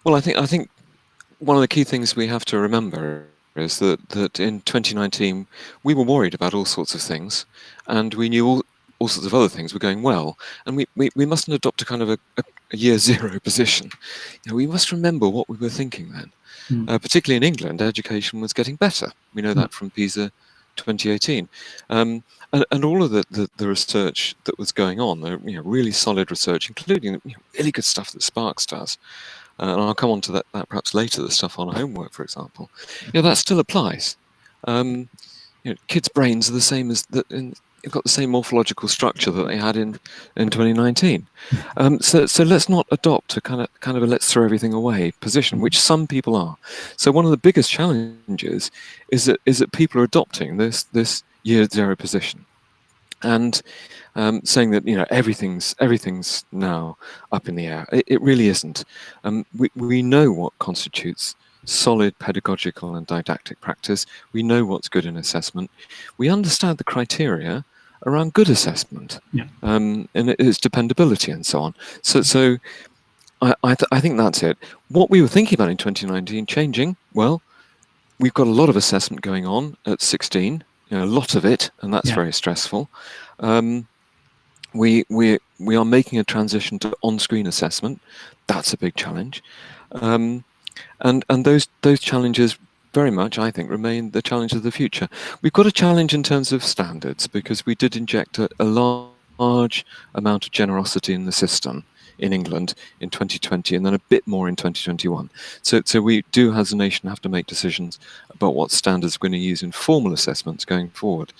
Well, I think one of the key things we have to remember is that in 2019 we were worried about all sorts of things, and we knew all sorts of other things were going well, and we mustn't adopt a kind of a year zero position. We must remember what we were thinking then. Mm. Particularly in England, education was getting better. We know that from PISA 2018. And all of the research that was going on, really solid research, including really good stuff that Sparx does, and I'll come on to that perhaps later, the stuff on homework, for example, that still applies. Kids' brains are the same as that. They've got the same morphological structure that they had in 2019. So let's not adopt a kind of a let's throw everything away position, which some people are. So one of the biggest challenges is that people are adopting this year zero position, and saying that everything's now up in the air. It really isn't. We know what constitutes solid pedagogical and didactic practice. We know what's good in assessment. We understand the criteria around good assessment, and its dependability and so on. So I think that's it. What we were thinking about in 2019 changing. Well, we've got a lot of assessment going on at 16. A lot of it, and that's very stressful. We are making a transition to on-screen assessment. That's a big challenge, and those challenges very much, I think, remain the challenge of the future. We've got a challenge in terms of standards because we did inject a large amount of generosity in the system in England in 2020, and then a bit more in 2021. So we do, as a nation, have to make decisions about what standards we're going to use in formal assessments going forward.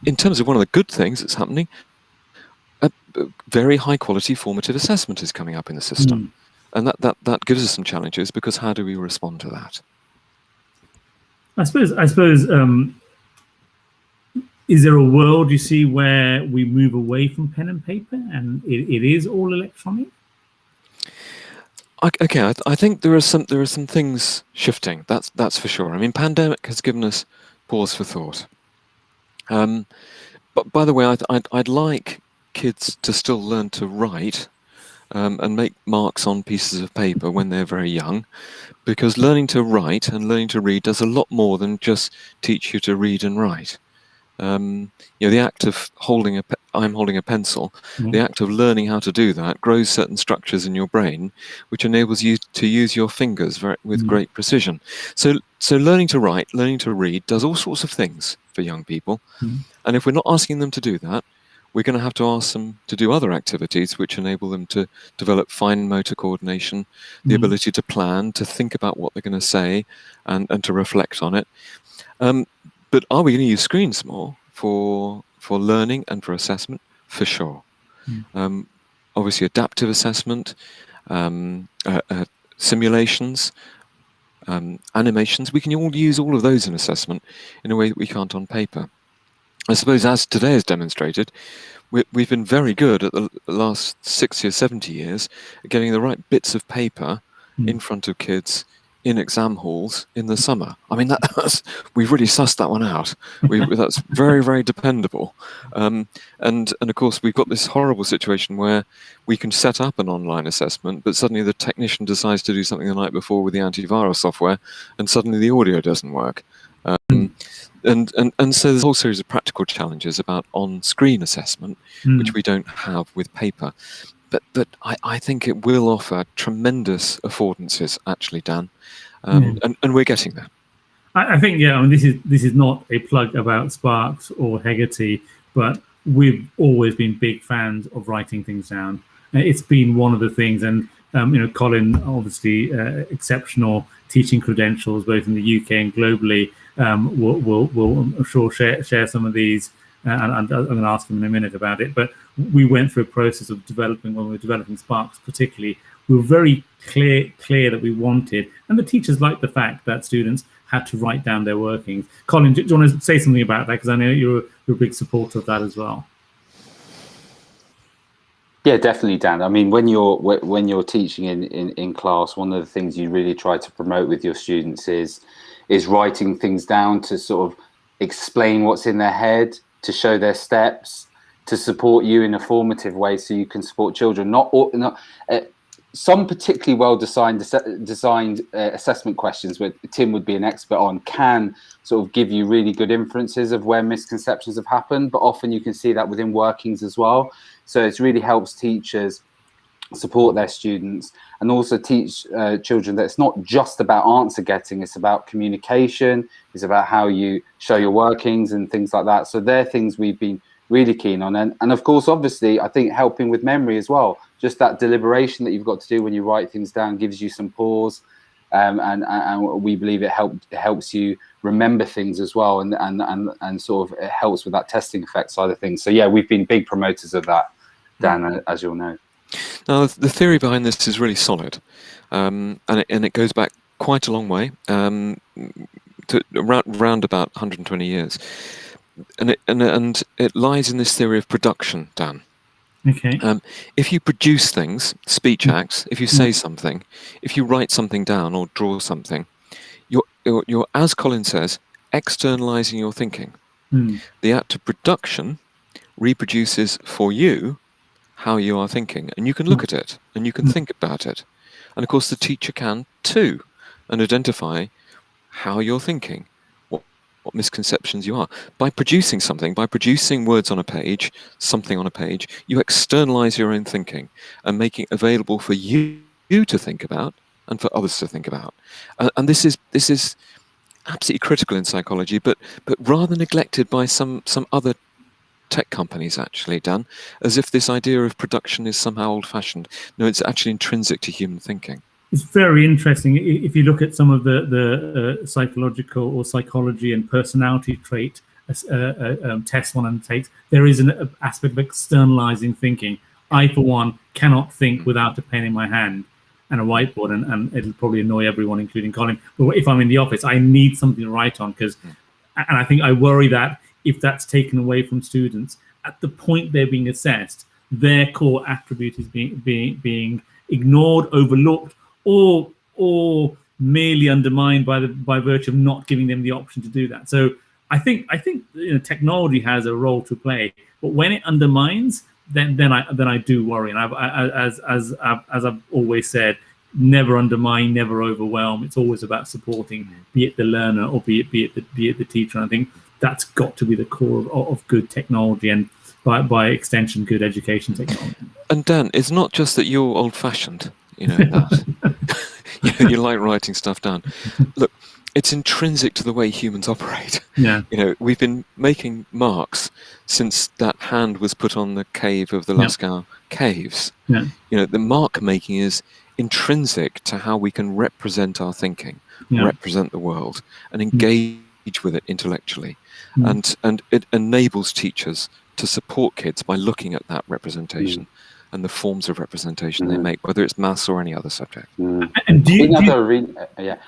In terms of one of the good things that's happening, a very high quality formative assessment is coming up in the system. And that gives us some challenges, because how do we respond to that? I suppose is there a world you see where we move away from pen and paper and it is all electronic? Okay, I think there are some things shifting. That's for sure. I mean, pandemic has given us pause for thought. But by the way, I'd like kids to still learn to write and make marks on pieces of paper when they're very young, because learning to write and learning to read does a lot more than just teach you to read and write. The act of holding I'm holding a pencil, the act of learning how to do that grows certain structures in your brain, which enables you to use your fingers with great precision. So learning to write, learning to read does all sorts of things for young people. And if we're not asking them to do that, we're going to have to ask them to do other activities which enable them to develop fine motor coordination, the ability to plan, to think about what they're going to say, and to reflect on it. But are we going to use screens more for learning and for assessment? For sure. Obviously, adaptive assessment, simulations, animations, we can all use all of those in assessment in a way that we can't on paper. I suppose, as today has demonstrated, we've been very good at the last 60 or 70 years at getting the right bits of paper in front of kids in exam halls in the summer. I mean, we've really sussed that one out. That's very, very dependable. And of course, we've got this horrible situation where we can set up an online assessment, but suddenly the technician decides to do something the night before with the antivirus software, and suddenly the audio doesn't work. And so there's a whole series of practical challenges about on-screen assessment, which we don't have with paper. But I think it will offer tremendous affordances, actually, Dan, and we're getting there. I think, I mean, this is not a plug about Sparx or Hegarty, but we've always been big fans of writing things down. It's been one of the things, and Colin, obviously, exceptional teaching credentials both in the UK and globally. Will I'm sure share some of these, and I'm going to ask him in a minute about it. But we went through a process of developing, when we were developing Sparx particularly, we were very clear that we wanted, and the teachers liked the fact that students had to write down their workings. Colin, do you want to say something about that? Because I know you're a big supporter of that as well. Yeah, definitely, Dan. I mean, when you're teaching in class, one of the things you really try to promote with your students is writing things down to sort of explain what's in their head, to show their steps, to support you in a formative way, so you can support children. some particularly well designed assessment questions, where Tim would be an expert on, can sort of give you really good inferences of where misconceptions have happened, but often you can see that within workings as well. So it really helps teachers support their students and also teach children that it's not just about answer getting, it's about communication, it's about how you show your workings and things like that. So they're things we've been really keen on. And of course, obviously, I think helping with memory as well, just that deliberation that you've got to do when you write things down gives you some pause. And we believe it helps you remember things as well, and sort of it helps with that testing effect side of things. So yeah, we've been big promoters of that, Dan, as you'll know. Now, the theory behind this is really solid, and it goes back quite a long way, to around about 120 years, and it lies in this theory of production, Dan. Okay. If you produce things, speech acts, if you say something, if you write something down or draw something, you're, as Colin says, externalizing your thinking. The act of production reproduces for you how you are thinking, and you can look at it and you can think about it, and of course the teacher can too, and identify how you're thinking, what misconceptions you are. By producing something, by producing words on a page, something on a page, you externalize your own thinking and make it available for you to think about and for others to think about. And this is absolutely critical in psychology, but rather neglected by some other tech companies, actually, Dan, as if this idea of production is somehow old-fashioned. No, it's actually intrinsic to human thinking. It's very interesting. If you look at some of the psychological or psychology and personality trait tests one undertakes, there is an aspect of externalizing thinking. I, for one, cannot think without a pen in my hand and a whiteboard, and it'll probably annoy everyone, including Colin. But if I'm in the office, I need something to write on, and I think I worry that if that's taken away from students at the point they're being assessed, their core attribute is being ignored, overlooked, or merely undermined by virtue of not giving them the option to do that. So I think technology has a role to play, but when it undermines, then I do worry. And as I've always said, never undermine, never overwhelm. It's always about supporting, be it the learner or be it the teacher. And I think that's got to be the core of good technology, and by extension, good education technology. And Dan, it's not just that you're old-fashioned. That you like writing stuff down. Look, it's intrinsic to the way humans operate. Yeah. We've been making marks since that hand was put on the cave of the Lascaux caves. Yeah. The mark making is intrinsic to how we can represent our thinking, represent the world, and engage with it intellectually. And it enables teachers to support kids by looking at that representation and the forms of representation they make, whether it's maths or any other subject. And I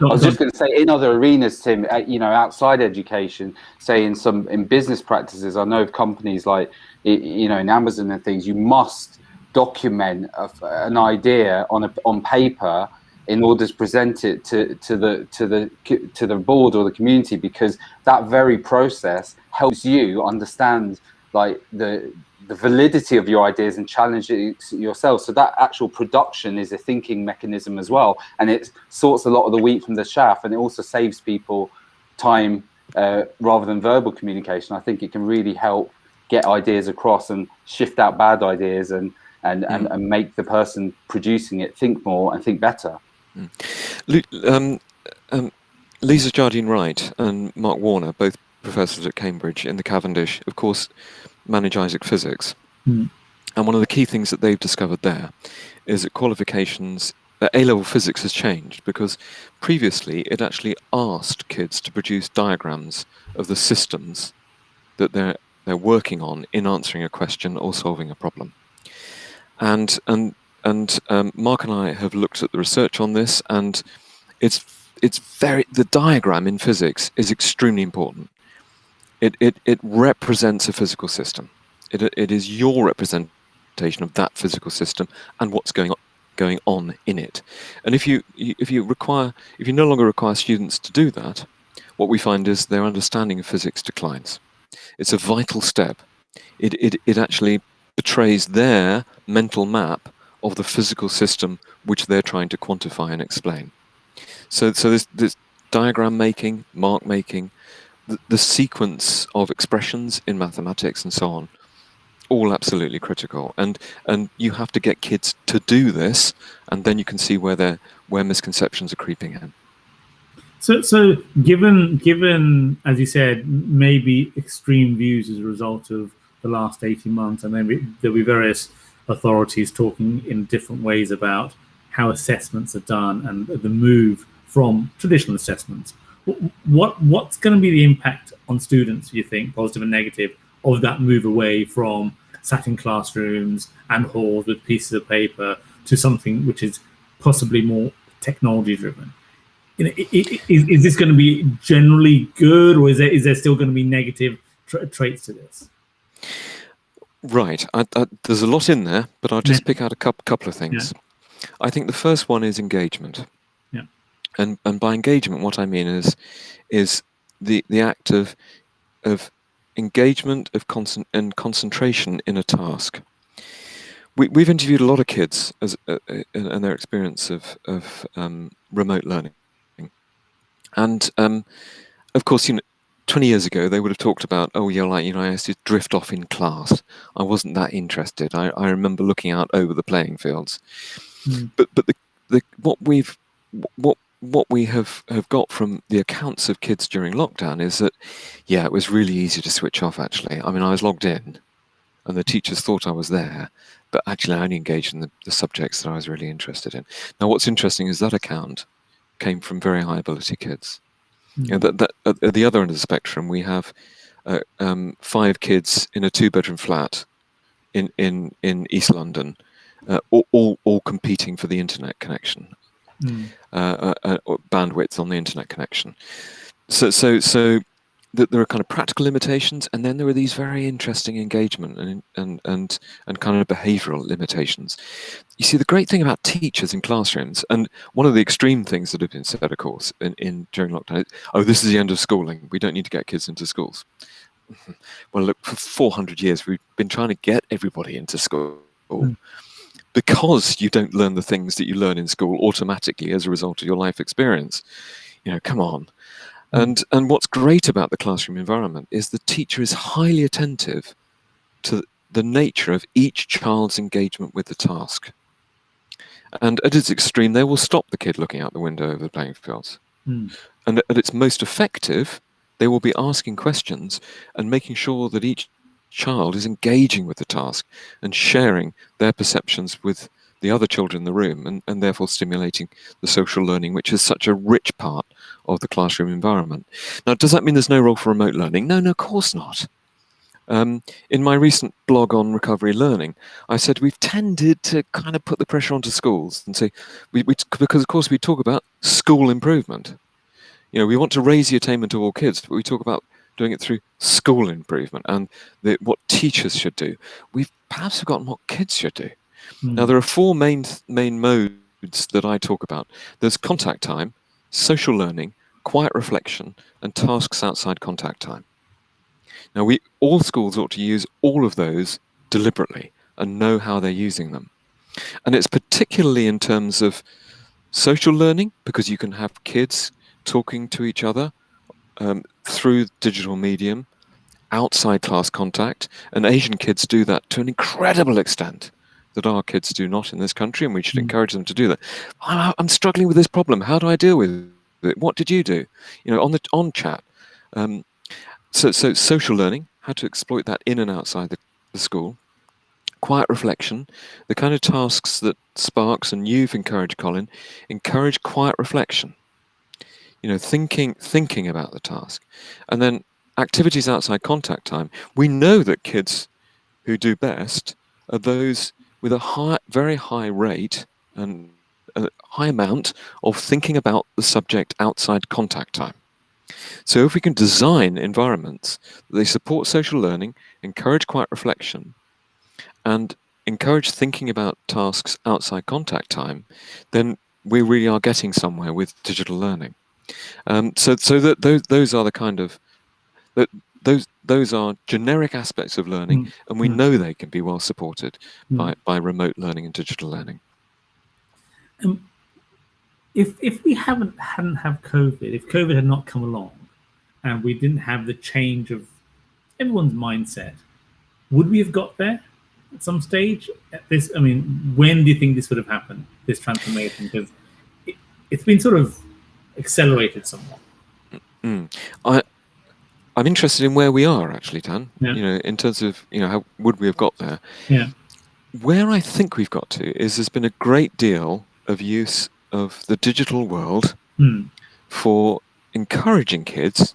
was just going to say, in other arenas, Tim, outside education, say in business practices, I know of companies like, in Amazon and things, you must document an idea on paper in order to present it to the board or the community, because that very process helps you understand like the validity of your ideas and challenge it yourself. So that actual production is a thinking mechanism as well, and it sorts a lot of the wheat from the chaff, and it also saves people time rather than verbal communication. I think it can really help get ideas across and shift out bad ideas and make the person producing it think more and think better. Lisa Jardine-Wright and Mark Warner, both professors at Cambridge in the Cavendish, of course, manage Isaac Physics. And one of the key things that they've discovered there is that qualifications, A-level physics has changed, because previously it actually asked kids to produce diagrams of the systems that they're working on in answering a question or solving a problem. And Mark and I have looked at the research on this, and the diagram in physics is extremely important. It represents a physical system. It is your representation of that physical system and what's going on in it. And if you no longer require students to do that, what we find is their understanding of physics declines. It's a vital step. It actually betrays their mental map of the physical system which they're trying to quantify and explain. So there's diagram making, mark making, the sequence of expressions in mathematics and so on, all absolutely critical. And you have to get kids to do this, and then you can see where misconceptions are creeping in. So given, as you said, maybe extreme views as a result of the last 18 months, and then there'll be various authorities talking in different ways about how assessments are done and the move from traditional assessments. What's going to be the impact on students, do you think, positive and negative, of that move away from sat in classrooms and halls with pieces of paper to something which is possibly more technology driven? Is this going to be generally good, or is there still going to be negative traits to this? Right. There's a lot in there, but I'll just pick out a couple of things. Yeah. I think the first one is engagement. Yeah. And by engagement, what I mean is the act of engagement and concentration in a task. We've interviewed a lot of kids and their experience of remote learning, and of course, 20 years ago they would have talked about, oh yeah, like, I used to drift off in class. I wasn't that interested. I remember looking out over the playing fields. But what we have got from the accounts of kids during lockdown is that, yeah, it was really easy to switch off, actually. I mean, I was logged in and the teachers thought I was there, but actually I only engaged in the subjects that I was really interested in. Now, what's interesting is that account came from very high ability kids. That at the other end of the spectrum, we have 5 kids in a 2-bedroom flat in East London, all competing for the internet connection, bandwidth on the internet connection. So there are kind of practical limitations, and then there are these very interesting engagement and kind of behavioural limitations. You see, the great thing about teachers in classrooms, and one of the extreme things that have been said, of course, during lockdown, is, this is the end of schooling. We don't need to get kids into schools. Well, look, for 400 years, we've been trying to get everybody into school. Because you don't learn the things that you learn in school automatically as a result of your life experience. Come on. And what's great about the classroom environment is the teacher is highly attentive to the nature of each child's engagement with the task. And at its extreme, they will stop the kid looking out the window over the playing fields. And at its most effective, they will be asking questions and making sure that each child is engaging with the task and sharing their perceptions with the other children in the room, and therefore stimulating the social learning, which is such a rich part of the classroom environment. Now, does that mean there's no role for remote learning? No, of course not. In my recent blog on recovery learning, I said we've tended to kind of put the pressure onto schools and say, because of course we talk about school improvement. We want to raise the attainment of all kids, but we talk about doing it through school improvement and what teachers should do. We've perhaps forgotten what kids should do. Now, there are 4 main modes that I talk about. There's contact time, social learning, quiet reflection, and tasks outside contact time. Now, all schools ought to use all of those deliberately and know how they're using them. And it's particularly in terms of social learning, because you can have kids talking to each other through digital medium, outside class contact, and Asian kids do that to an incredible extent that our kids do not in this country, and we should encourage them to do that. I'm struggling with this problem. How do I deal with it? What did you do? On chat. So social learning, how to exploit that in and outside the school. Quiet reflection, the kind of tasks that Sparx and you've encouraged, Colin, encourage quiet reflection. Thinking about the task. And then activities outside contact time. We know that kids who do best are those with a very high rate and a high amount of thinking about the subject outside contact time. So if we can design environments that they support social learning, encourage quiet reflection, and encourage thinking about tasks outside contact time, then we really are getting somewhere with digital learning. So that those are the kind of those are generic aspects of learning, and we know they can be well supported by remote learning and digital learning. If we hadn't have COVID, if COVID had not come along, and we didn't have the change of everyone's mindset, would we have got there at some stage? When do you think this would have happened? This transformation, because it's been sort of accelerated somewhat. I'm interested in where we are actually, Dan. Yeah. In terms of how would we have got there? Yeah. Where I think we've got to is there's been a great deal of use of the digital world for encouraging kids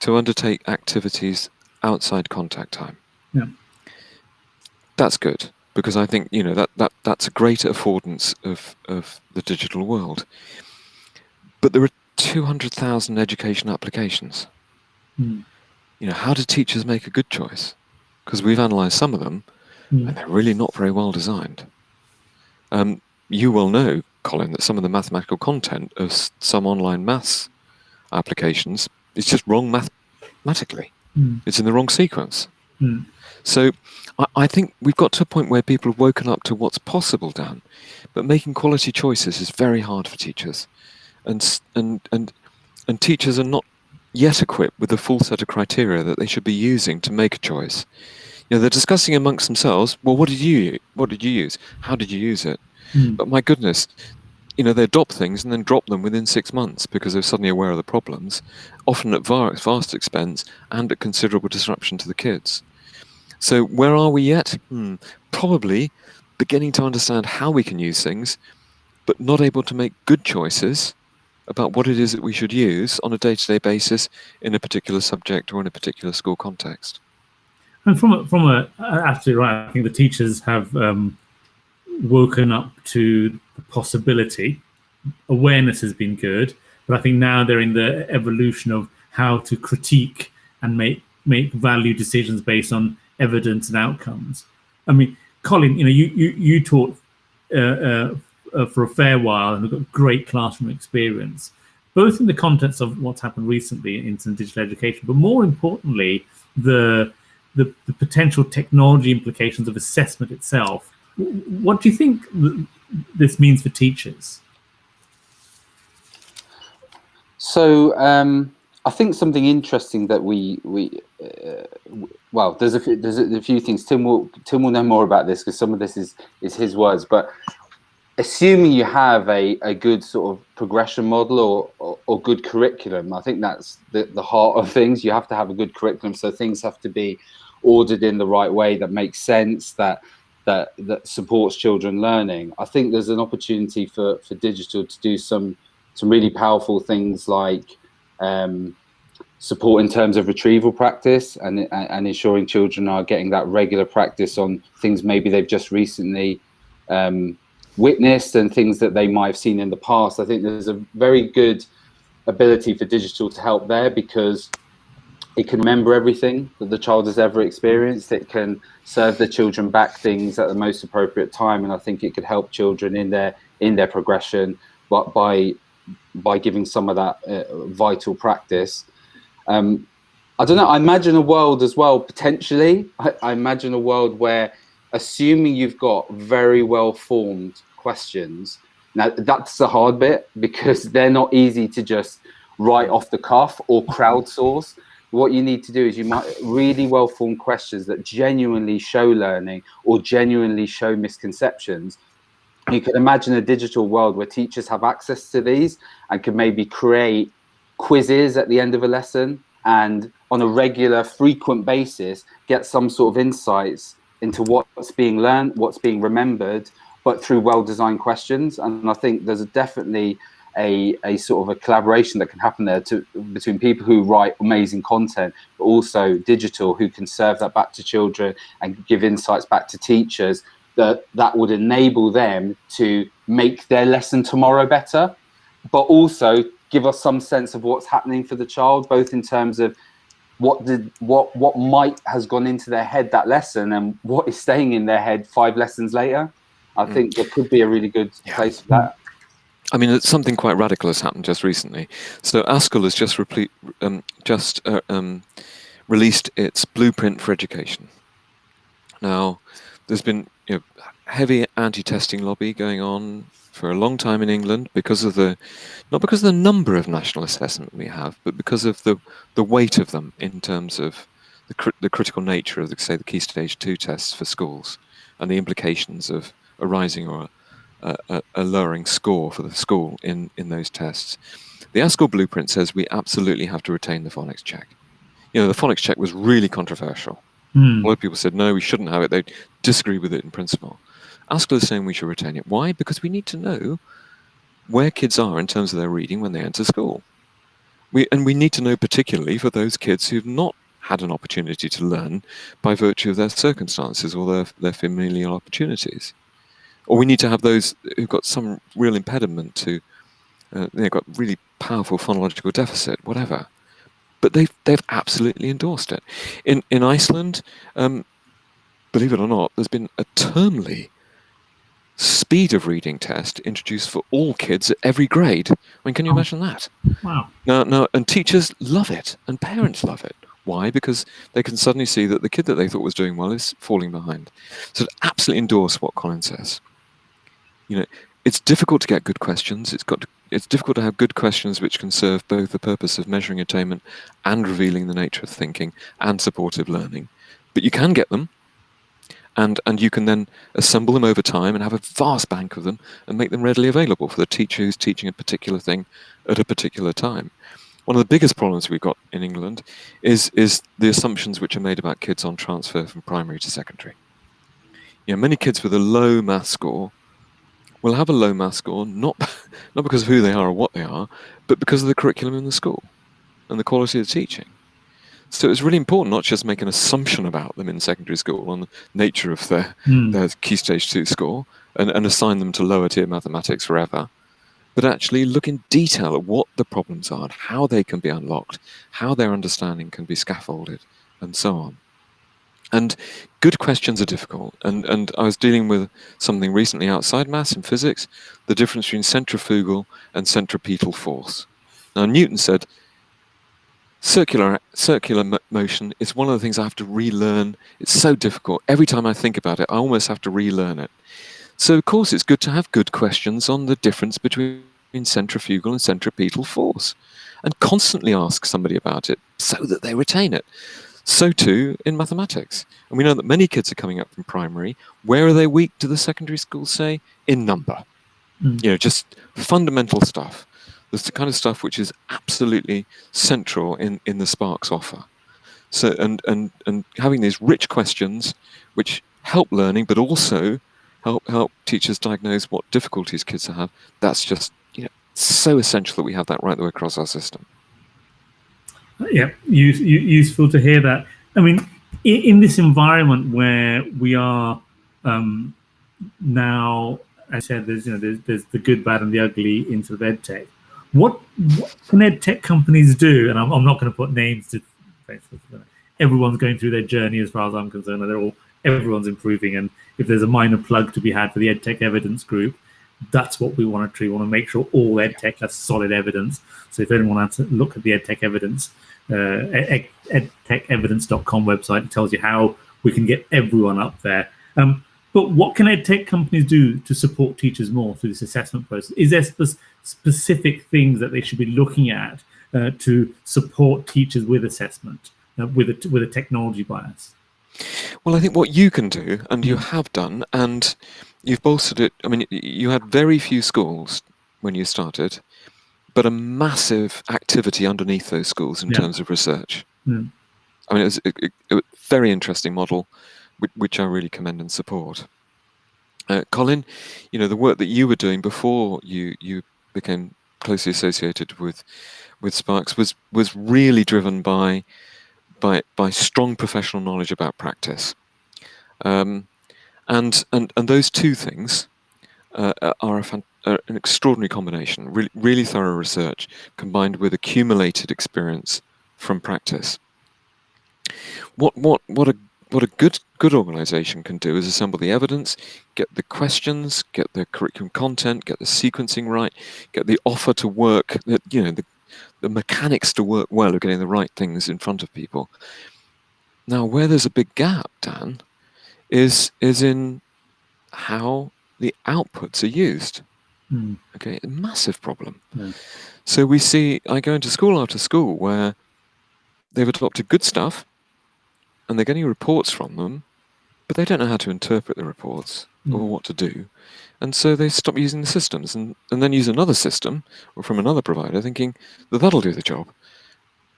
to undertake activities outside contact time. Yeah. That's good, because I think that's a greater affordance of the digital world. But there are 200,000 education applications. How do teachers make a good choice? Because we've analysed some of them, and they're really not very well designed. You will know, Colin, that some of the mathematical content of some online maths applications is just wrong mathematically. It's in the wrong sequence. So I think we've got to a point where people have woken up to what's possible, Dan, but making quality choices is very hard for teachers, and teachers are not yet equipped with the full set of criteria that they should be using to make a choice. They're discussing amongst themselves, well, what did you use? How did you use it? But my goodness, they adopt things and then drop them within 6 months because they're suddenly aware of the problems, often at vast expense and at considerable disruption to the kids. So where are we yet? Probably beginning to understand how we can use things, but not able to make good choices about what it is that we should use on a day-to-day basis in a particular subject or in a particular school context. And from a absolutely right, I think the teachers have woken up to the possibility. Awareness has been good, but I think now they're in the evolution of how to critique and make value decisions based on evidence and outcomes. Colin, you taught for a fair while and have got great classroom experience, both in the context of what's happened recently in digital education, but more importantly, the potential technology implications of assessment itself. What do you think this means for teachers? So I think something interesting that there's a few things. Tim will know more about this because some of this is his words. But assuming you have a good sort of progression model or good curriculum, I think that's the heart of things. You have to have a good curriculum, so things have to be ordered in the right way that makes sense, that supports children learning. I think there's an opportunity for digital to do some really powerful things like support in terms of retrieval practice and ensuring children are getting that regular practice on things maybe they've just recently witnessed and things that they might have seen in the past. I think there's a very good ability for digital to help there because it can remember everything that the child has ever experienced. It can serve the children back things at the most appropriate time, and I think it could help children in their progression, but by giving some of that vital practice. I don't know. I imagine a world as well, potentially. I imagine a world where, assuming you've got very well formed questions, now that's the hard bit because they're not easy to just write off the cuff or crowdsource. What you need to do is you might really well formed questions that genuinely show learning or genuinely show misconceptions. You can imagine a digital world where teachers have access to these and can maybe create quizzes at the end of a lesson and on a regular, frequent basis, get some sort of insights into what's being learned, what's being remembered, but through well-designed questions. And I think there's definitely a sort of a collaboration that can happen there between people who write amazing content, but also digital who can serve that back to children and give insights back to teachers that would enable them to make their lesson tomorrow better, but also give us some sense of what's happening for the child, both in terms of what might has gone into their head that lesson and what is staying in their head 5 lessons later. I think there could be a really good place for that. I mean, it's something quite radical has happened just recently. So ASCL has just released its blueprint for education. Now, there's been heavy anti-testing lobby going on for a long time in England because of not because of the number of national assessment we have, but because of the weight of them in terms of the critical nature of, say, the Key Stage 2 tests for schools and the implications of a rising or a lowering score for the school in those tests. The ASCORE blueprint says we absolutely have to retain the Phonics Check. The Phonics Check was really controversial. A lot of people said, no, we shouldn't have it. They disagree with it in principle. ASCORE is saying we should retain it. Why? Because we need to know where kids are in terms of their reading when they enter school. We need to know particularly for those kids who've not had an opportunity to learn by virtue of their circumstances or their familial opportunities. Or we need to have those who've got some real impediment to, they've got really powerful phonological deficit, whatever. But they've absolutely endorsed it. In Iceland, believe it or not, there's been a termly speed of reading test introduced for all kids at every grade. I mean, can you imagine that? Wow. Now, and teachers love it, and parents love it. Why? Because they can suddenly see that the kid that they thought was doing well is falling behind. So to absolutely endorse what Colin says. It's difficult to get good questions. It's difficult to have good questions which can serve both the purpose of measuring attainment and revealing the nature of thinking and supportive learning. But you can get them, and you can then assemble them over time and have a vast bank of them and make them readily available for the teacher who's teaching a particular thing at a particular time. One of the biggest problems we've got in England is the assumptions which are made about kids on transfer from primary to secondary. Many kids with a low math score will have a low math score, not because of who they are or what they are, but because of the curriculum in the school and the quality of the teaching. So it's really important not just make an assumption about them in secondary school on the nature of their Key Stage 2 score and assign them to lower tier mathematics forever, but actually look in detail at what the problems are, how they can be unlocked, how their understanding can be scaffolded, and so on. And good questions are difficult. And I was dealing with something recently outside maths and physics, the difference between centrifugal and centripetal force. Now, Newton said, circular motion is one of the things I have to relearn. It's so difficult. Every time I think about it, I almost have to relearn it. So, of course, it's good to have good questions on the difference between centrifugal and centripetal force and constantly ask somebody about it so that they retain it. So too in mathematics. And we know that many kids are coming up from primary. Where are they weak to the secondary school, say? In number. Just fundamental stuff. That's the kind of stuff which is absolutely central in the Sparx offer. So and having these rich questions which help learning, but also help teachers diagnose what difficulties kids have, that's just so essential that we have that right the way across our system. Yeah, useful to hear that. I mean, in this environment where we are now, as I said, there's the good, bad, and the ugly into ed tech. What can ed tech companies do? And I'm not going to put names to. Everyone's going through their journey, as far as I'm concerned. Everyone's improving, and if there's a minor plug to be had for the ed tech evidence group, that's what we want to do. We want to make sure all ed tech has solid evidence. So if anyone wants to look at the ed tech evidence, edtechevidence.com website, it tells you how we can get everyone up there. But what can ed tech companies do to support teachers more through this assessment process? Is there specific things that they should be looking at to support teachers with assessment, with a technology bias? Well, I think what you can do, and you have done, and you've bolstered it. I mean, you had very few schools when you started, but a massive activity underneath those schools in terms of research. I mean, it was a very interesting model, which I really commend and support. Colin, the work that you were doing before you became closely associated with Sparx was really driven by strong professional knowledge about practice, and those two things are an extraordinary combination. Really thorough research combined with accumulated experience from practice. What a good organisation can do is assemble the evidence, get the questions, get the curriculum content, get the sequencing right, get the offer to work, the mechanics to work well of getting the right things in front of people. Now, where there's a big gap, Dan, is in how the outputs are used. Okay, a massive problem. So we see, I go into school after school where they've adopted good stuff and they're getting reports from them, but they don't know how to interpret the reports or what to do. And so they stop using the systems and then use another system or from another provider thinking that that'll do the job.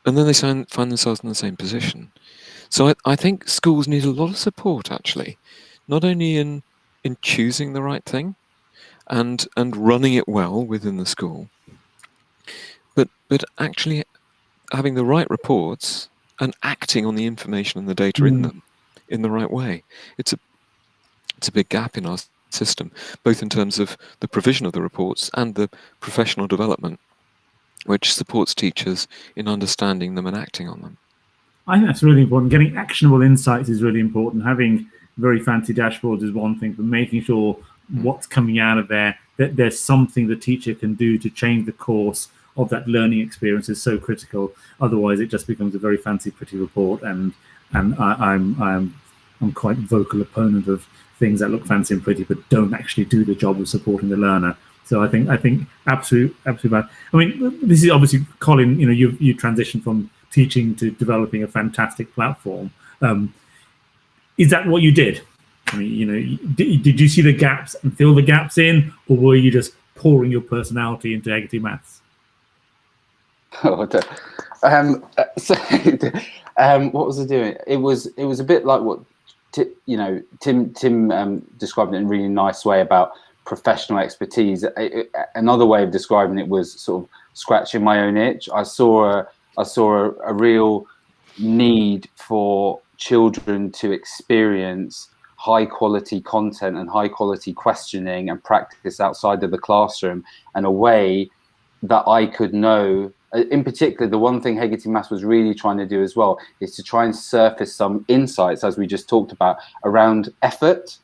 And then they find themselves in the same position. So I think schools need a lot of support, actually, not only in choosing the right thing and running it well within the school, but actually having the right reports and acting on the information and the data in them in the right way. It's a big gap in our system, both in terms of the provision of the reports and the professional development, which supports teachers in understanding them and acting on them. I think that's really important. Getting actionable insights is really important. Having very fancy dashboards is one thing, but making sure what's coming out of there, that there's something the teacher can do to change the course of that learning experience is so critical. Otherwise, it just becomes a very fancy, pretty report. And I'm quite a vocal opponent of things that look fancy and pretty, but don't actually do the job of supporting the learner. So I think absolutely bad. I mean, this is obviously, Colin, you transitioned from teaching to developing a fantastic platform. Is that what you did? I mean, did you see the gaps and fill the gaps in, or were you just pouring your personality into Heggerty Maths? So what was I doing? It was a bit like what Tim described it in a really nice way about professional expertise. Another way of describing it was sort of scratching my own itch. I saw a real need for children to experience high quality content and high quality questioning and practice outside of the classroom in a way that I could know. In particular, the one thing Heggerty Maths was really trying to do as well is to try and surface some insights, as we just talked about, around effort.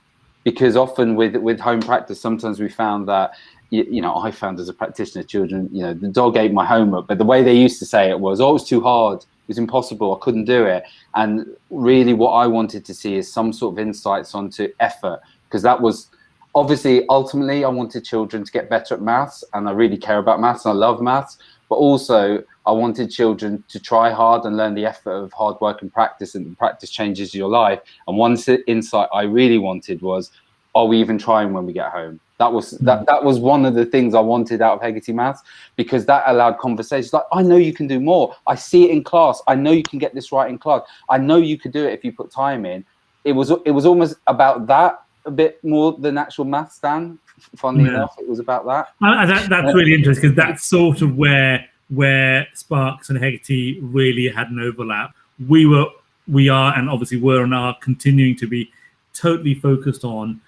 Because often with home practice, sometimes we found that, I found as a practitioner, children, the dog ate my homework, but the way they used to say it was, oh, it was too hard, it was impossible, I couldn't do it. And really what I wanted to see is some sort of insights onto effort, because that was, obviously, ultimately, I wanted children to get better at maths, and I really care about maths, and I love maths. But also, I wanted children to try hard and learn the effort of hard work and practice, and practice changes your life. And one insight I really wanted was, are we even trying when we get home? That was one of the things I wanted out of Heggerty Maths, because that allowed conversations like, I know you can do more. I see it in class. I know you can get this right in class. I know you could do it if you put time in. It was almost about that a bit more than actual maths, Dan. Funnily enough, it was about that. That's really interesting, because that's sort of where Sparx and Heggerty really had an overlap. We are, and obviously were and are continuing to be totally focused on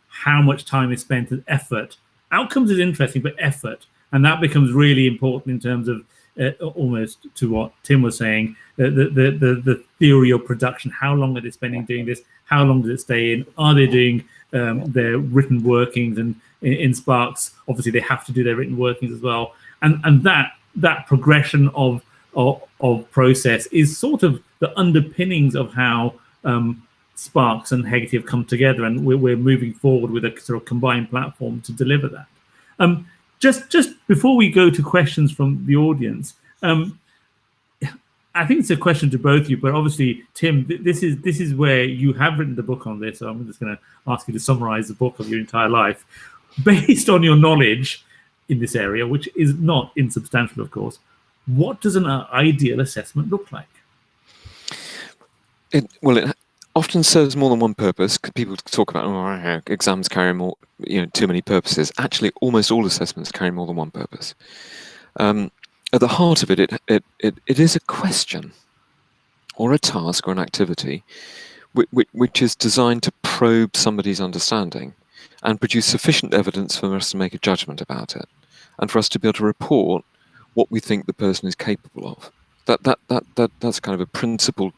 how much time is spent and effort. Outcomes is interesting, but effort, and that becomes really important in terms of almost to what Tim was saying, the theory of production. How long are they spending doing this? How long does it stay in? Are they doing their written workings? And in Sparx, obviously they have to do their written workings as well. And that progression of process is sort of the underpinnings of how Sparx and Heggerty have come together, and we're moving forward with a sort of combined platform to deliver that. Just before we go to questions from the audience, I think it's a question to both of you, but obviously, Tim, this is where you have written the book on this, so I'm just going to ask you to summarize the book of your entire life. Based on your knowledge in this area, which is not insubstantial, of course, what does an ideal assessment look like? It often serves more than one purpose. People talk about exams carry more, too many purposes. Actually, almost all assessments carry more than one purpose. At the heart of it is a question or a task or an activity which is designed to probe somebody's understanding and produce sufficient evidence for us to make a judgment about it, and for us to be able to report what we think the person is capable of. That's kind of a principled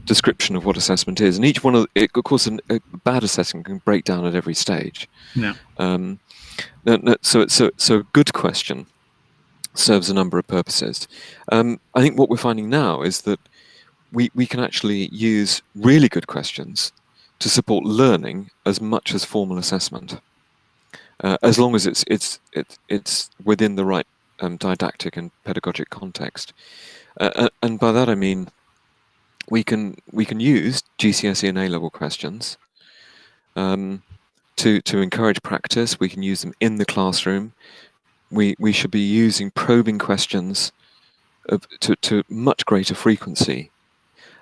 description of what assessment is. And each one of it, of course, a bad assessment can break down at every stage. So a good question serves a number of purposes. I think what we're finding now is that we can actually use really good questions to support learning as much as formal assessment, as long as it's within the right didactic and pedagogic context. And by that I mean we can use GCSE and A-level questions to encourage practice. We can use them in the classroom. We should be using probing questions to much greater frequency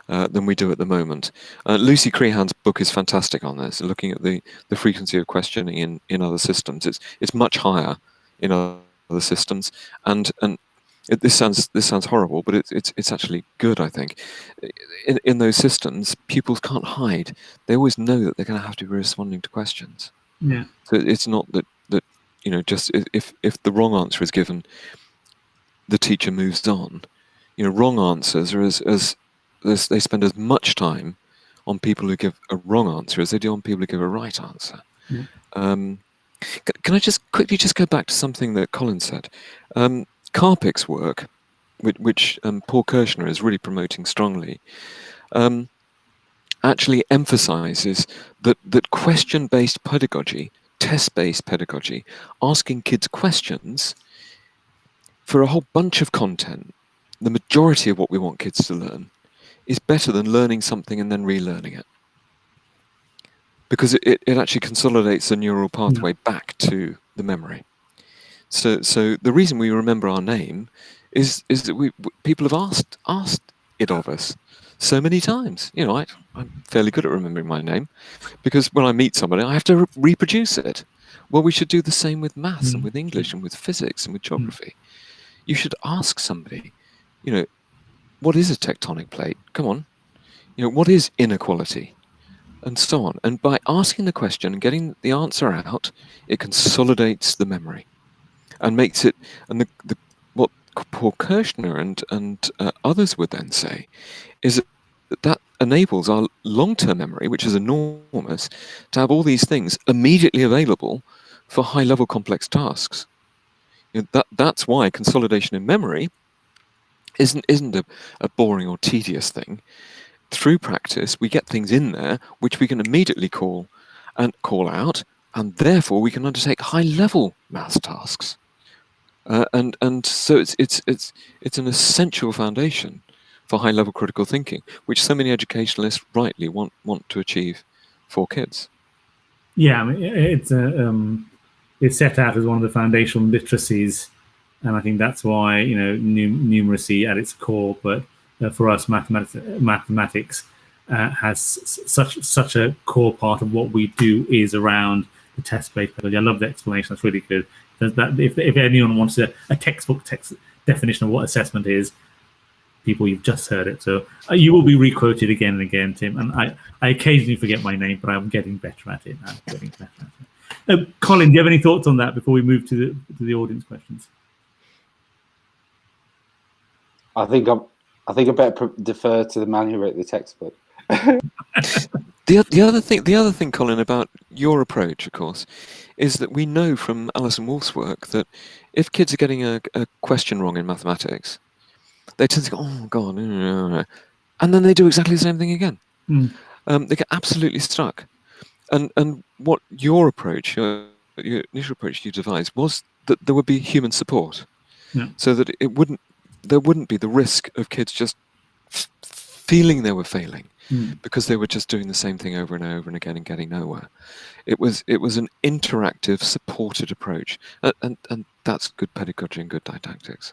than we do at the moment. Lucy Crehan's book is fantastic on this, looking at the frequency of questioning in other systems. It's much higher in other systems, and this sounds horrible, but it's actually good, I think. In those systems, pupils can't hide. They always know that they're going to have to be responding to questions. Yeah. So it's not that just if the wrong answer is given, the teacher moves on. Wrong answers are as they spend as much time on people who give a wrong answer as they do on people who give a right answer. Yeah. Can I just quickly go back to something that Colin said? Karpik's work, which Paul Kirshner is really promoting strongly, actually emphasizes that question-based pedagogy, test-based pedagogy, asking kids questions for a whole bunch of content, the majority of what we want kids to learn, is better than learning something and then relearning it. Because it actually consolidates the neural pathway back to the memory. So the reason we remember our name is that people have asked it of us so many times. I'm fairly good at remembering my name, because when I meet somebody, I have to reproduce it. Well, we should do the same with maths and with English and with physics and with geography. You should ask somebody, what is a tectonic plate? Come on. What is inequality? And so on. And by asking the question and getting the answer out, it consolidates the memory and makes it, and what Paul Kirshner and others would then say is that enables our long-term memory, which is enormous, to have all these things immediately available for high-level complex tasks. That's why consolidation in memory isn't a boring or tedious thing. Through practice, we get things in there which we can immediately call out, and therefore we can undertake high-level maths tasks. And so it's an essential foundation for high-level critical thinking, which so many educationalists rightly want to achieve for kids. Yeah, I mean, it's set out as one of the foundational literacies, and I think that's why numeracy at its core, but for us, mathematics has such a core part of what we do is around the test-based pedagogy. I love the explanation; that's really good. That if anyone wants a textbook definition of what assessment is, people, you've just heard it. So you will be requoted again and again, Tim. And I occasionally forget my name, but I'm getting better at it now. Colin, do you have any thoughts on that before we move to the audience questions? I think I better defer to the man who wrote the textbook. The other thing, Colin, about your approach, of course, is that we know from Alison Wolf's work that if kids are getting a question wrong in mathematics, they tend to go, oh God, and then they do exactly the same thing again. They get absolutely stuck. And what your approach, your initial approach you devised, was that there would be human support, so that there wouldn't be the risk of kids just feeling they were failing because they were just doing the same thing over and over and again and getting nowhere. It was an interactive, supported approach, and that's good pedagogy and good didactics.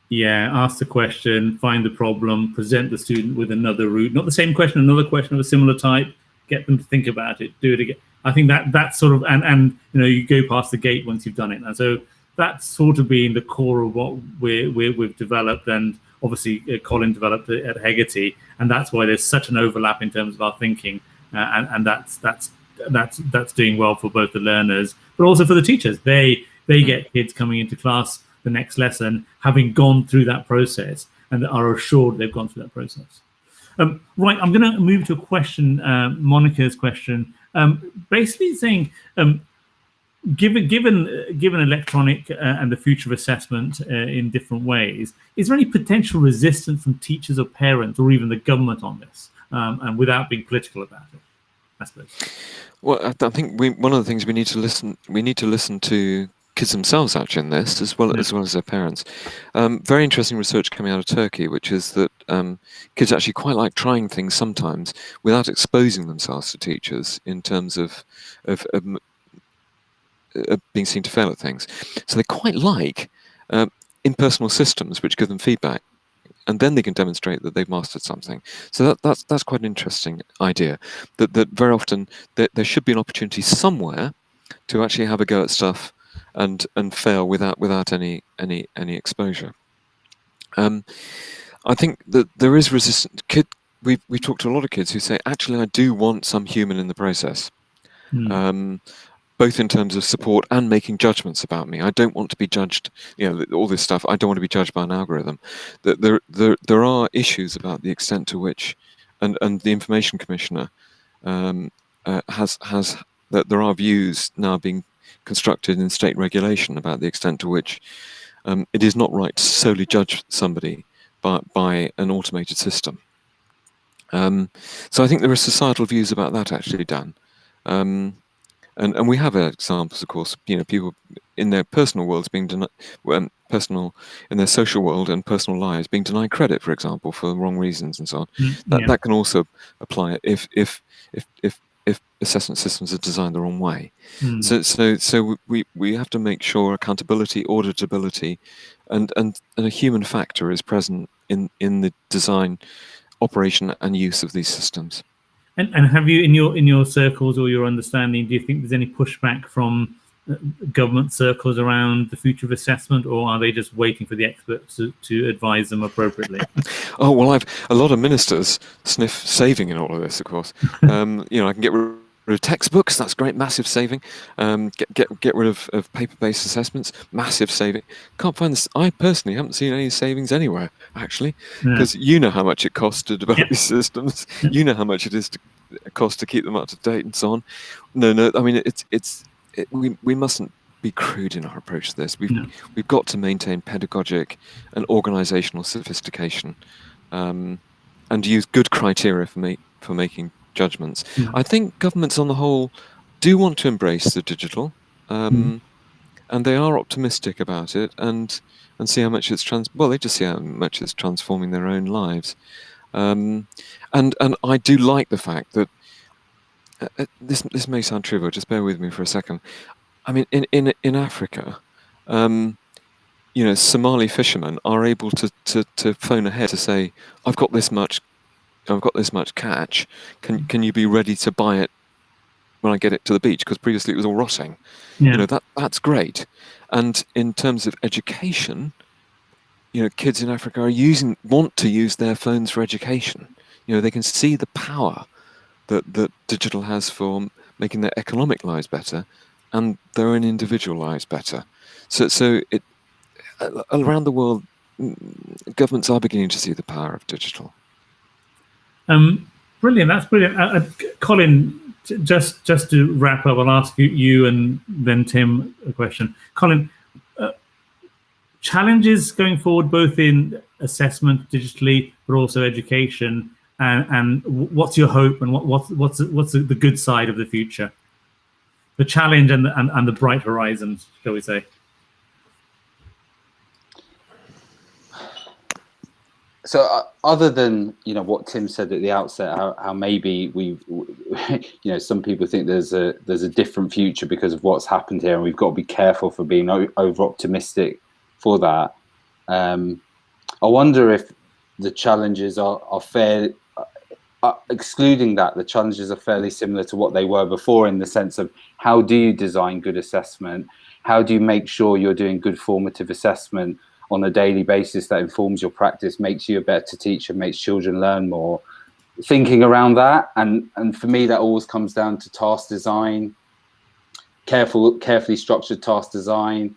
Yeah, ask the question, find the problem, present the student with another route, not the same question, another question of a similar type, get them to think about it, do it again. I think that's sort of, and you go past the gate once you've done it. And so that's sort of been the core of what we've developed, and obviously Colin developed it at Hegarty, and that's why there's such an overlap in terms of our thinking, and that's doing well for both the learners, but also for the teachers. They get kids coming into class the next lesson having gone through that process and are assured they've gone through that process. Right, I'm going to move to a question, Monica's question, basically saying, given electronic and the future of assessment in different ways, is there any potential resistance from teachers or parents or even the government on this, and without being political about it? I suppose. Well, I think one of the things we need to listen to kids themselves actually in this, as well as their parents. Very interesting research coming out of Turkey, which is that kids actually quite like trying things sometimes without exposing themselves to teachers in terms of being seen to fail at things. So they quite like impersonal systems which give them feedback, and then they can demonstrate that they've mastered something. So that's quite an interesting idea. That very often there should be an opportunity somewhere to actually have a go at stuff and fail without any exposure. I think that there is resistance. We talked to a lot of kids who say, actually, I do want some human in the process. Both in terms of support and making judgments about me. I don't want to be judged, all this stuff. I don't want to be judged by an algorithm. That there are issues about the extent to which, and the Information Commissioner has that there are views now being constructed in state regulation about the extent to which it is not right to solely judge somebody by an automated system. So I think there are societal views about that actually, Dan. And we have examples, of course, people in their personal worlds being denied, in their social world and personal lives being denied credit, for example, for the wrong reasons and so on. That can also apply if assessment systems are designed the wrong way. So we have to make sure accountability, auditability, and a human factor is present in the design, operation, and use of these systems. And have you, in your circles or your understanding, do you think there's any pushback from government circles around the future of assessment, or are they just waiting for the experts to advise them appropriately? Oh, well, a lot of ministers sniff saving in all of this, of course. I can get rid of textbooks, that's great, massive saving. Get rid of paper-based assessments, massive saving. Can't find this. I personally haven't seen any savings anywhere, actually, because you know how much it costs to develop these systems. You know how much it is to cost to keep them up to date and so on. No, I mean we mustn't be crude in our approach to this. We've got to maintain pedagogic and organizational sophistication, and use good criteria for making judgments. I think governments on the whole do want to embrace the digital, and they are optimistic about it, and see how much they just see how much it's transforming their own lives. And I do like the fact that this may sound trivial. Just bear with me for a second. I mean, in Africa, Somali fishermen are able to phone ahead to say, I've got this much catch. Can you be ready to buy it when I get it to the beach? Because previously it was all rotting. That's great. And in terms of education, kids in Africa want to use their phones for education. They can see the power that digital has for making their economic lives better and their own individual lives better. So it around the world, governments are beginning to see the power of digital. Brilliant. That's brilliant. Colin, just to wrap up, I'll ask you and then Tim a question. Colin, challenges going forward, both in assessment digitally, but also education, and what's your hope, and what's the good side of the future? The challenge and the bright horizons, shall we say? So other than what Tim said at the outset, how maybe some people think there's a different future because of what's happened here, and we've got to be careful for being over optimistic for that. I wonder if the challenges are fair. Excluding that, the challenges are fairly similar to what they were before, in the sense of how do you design good assessment? How do you make sure you're doing good formative assessment on a daily basis that informs your practice, makes you a better teacher, makes children learn more? Thinking around that, and for me, that always comes down to task design, carefully structured task design,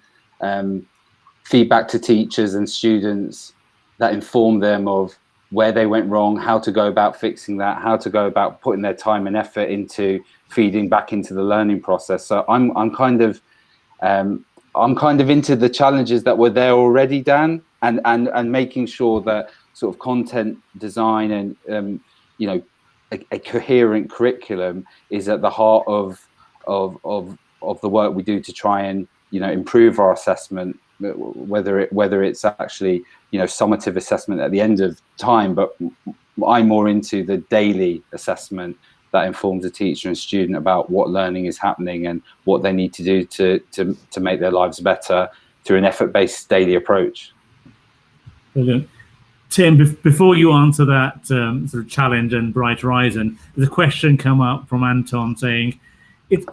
feedback to teachers and students that inform them of where they went wrong, how to go about fixing that, how to go about putting their time and effort into feeding back into the learning process. So I'm kind of into the challenges that were there already, Dan, and making sure that sort of content design and a coherent curriculum is at the heart of the work we do to try and, you know, improve our assessment, whether it's actually, you know, summative assessment at the end of time, but I'm more into the daily assessment that informs a teacher and student about what learning is happening and what they need to do to make their lives better through an effort-based daily approach. Brilliant. Tim, before you answer that sort of challenge and Bright Horizon, there's a question come up from Anton saying, it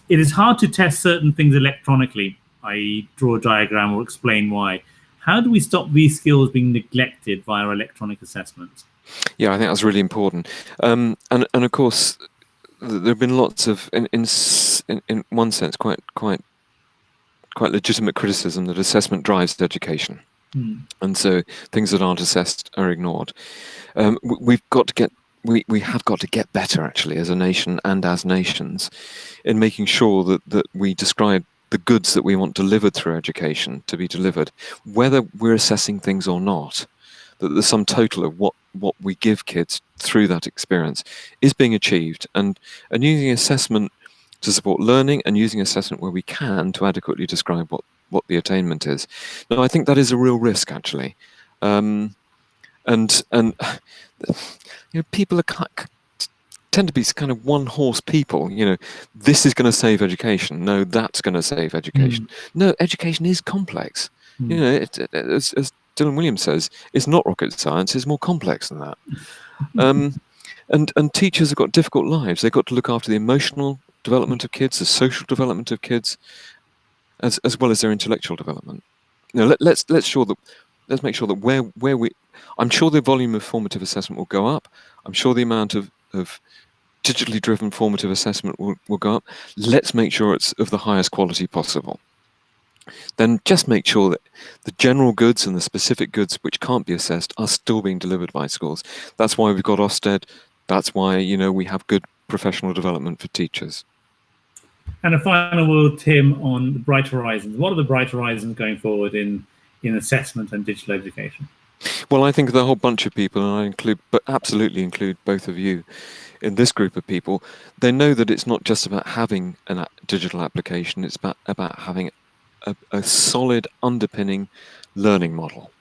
is hard to test certain things electronically, i.e. draw a diagram or explain why. How do we stop these skills being neglected via electronic assessments? Yeah, I think that's really important. And of course, there have been lots of, in one sense, quite legitimate criticism that assessment drives education. And so things that aren't assessed are ignored. We have got to get better, actually, as a nation and as nations, in making sure that we describe the goods that we want delivered through education to be delivered, whether we're assessing things or not, that the sum total of what we give kids through that experience is being achieved, and using assessment to support learning and using assessment where we can to adequately describe what the attainment is. Now, I think that is a real risk, actually. And you know, people tend to be kind of one-horse people. You know, this is going to save education. No, that's going to save education. No, education is complex. You know, as Dylan Williams says, it's not rocket science. It's more complex than that. And teachers have got difficult lives. They've got to look after the emotional development of kids, the social development of kids, as well as their intellectual development. You know, let's make sure that where we, I'm sure the volume of formative assessment will go up. I'm sure the amount of digitally driven formative assessment will go up. Let's make sure it's of the highest quality possible. Then just make sure that the general goods and the specific goods which can't be assessed are still being delivered by schools. That's why we've got Ofsted. That's why, you know, we have good professional development for teachers. And a final word, Tim, on the Bright Horizons. What are the Bright Horizons going forward in assessment and digital education? Well, I think the whole bunch of people, and absolutely include both of you in this group of people, they know that it's not just about having a digital application, it's about having a solid underpinning learning model.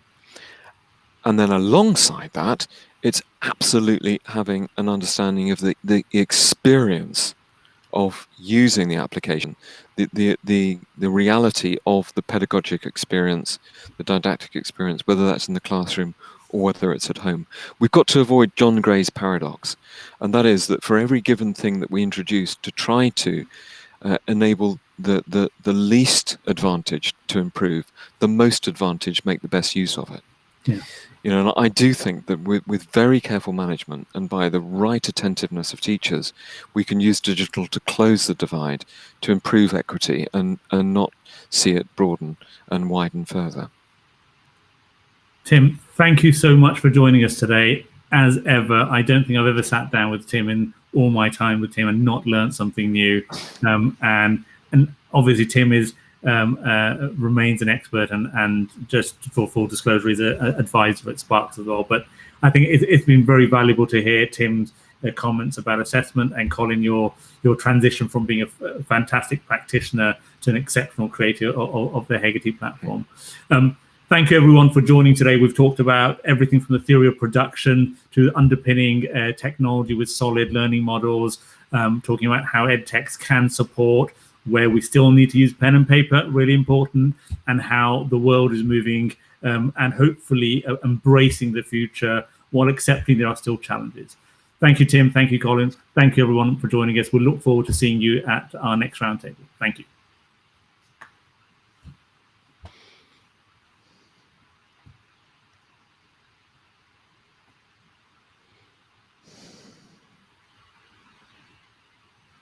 And then alongside that, it's absolutely having an understanding of the experience of using the application, the reality of the pedagogic experience, the didactic experience, whether that's in the classroom or whether it's at home. We've got to avoid John Gray's paradox, and that is that for every given thing that we introduce to try to enable the least advantage to improve, the most advantage make the best use of it. Yeah. You know, and I do think that with very careful management and by the right attentiveness of teachers, we can use digital to close the divide, to improve equity and not see it broaden and widen further. Tim, thank you so much for joining us today. As ever, I don't think I've ever sat down with Tim in all my time with Tim and not learned something new. And obviously Tim is remains an expert and just for full disclosure, he's an advisor at Sparx as well. But I think it's been very valuable to hear Tim's comments about assessment, and Colin, your transition from being a fantastic practitioner to an exceptional creator of the Hegarty platform. Thank you everyone for joining today. We've talked about everything from the theory of production to underpinning technology with solid learning models, talking about how edtechs can support where we still need to use pen and paper, really important, and how the world is moving and hopefully embracing the future while accepting there are still challenges. Thank you, Tim. Thank you, Colin. Thank you, everyone, for joining us. We'll look forward to seeing you at our next roundtable. Thank you.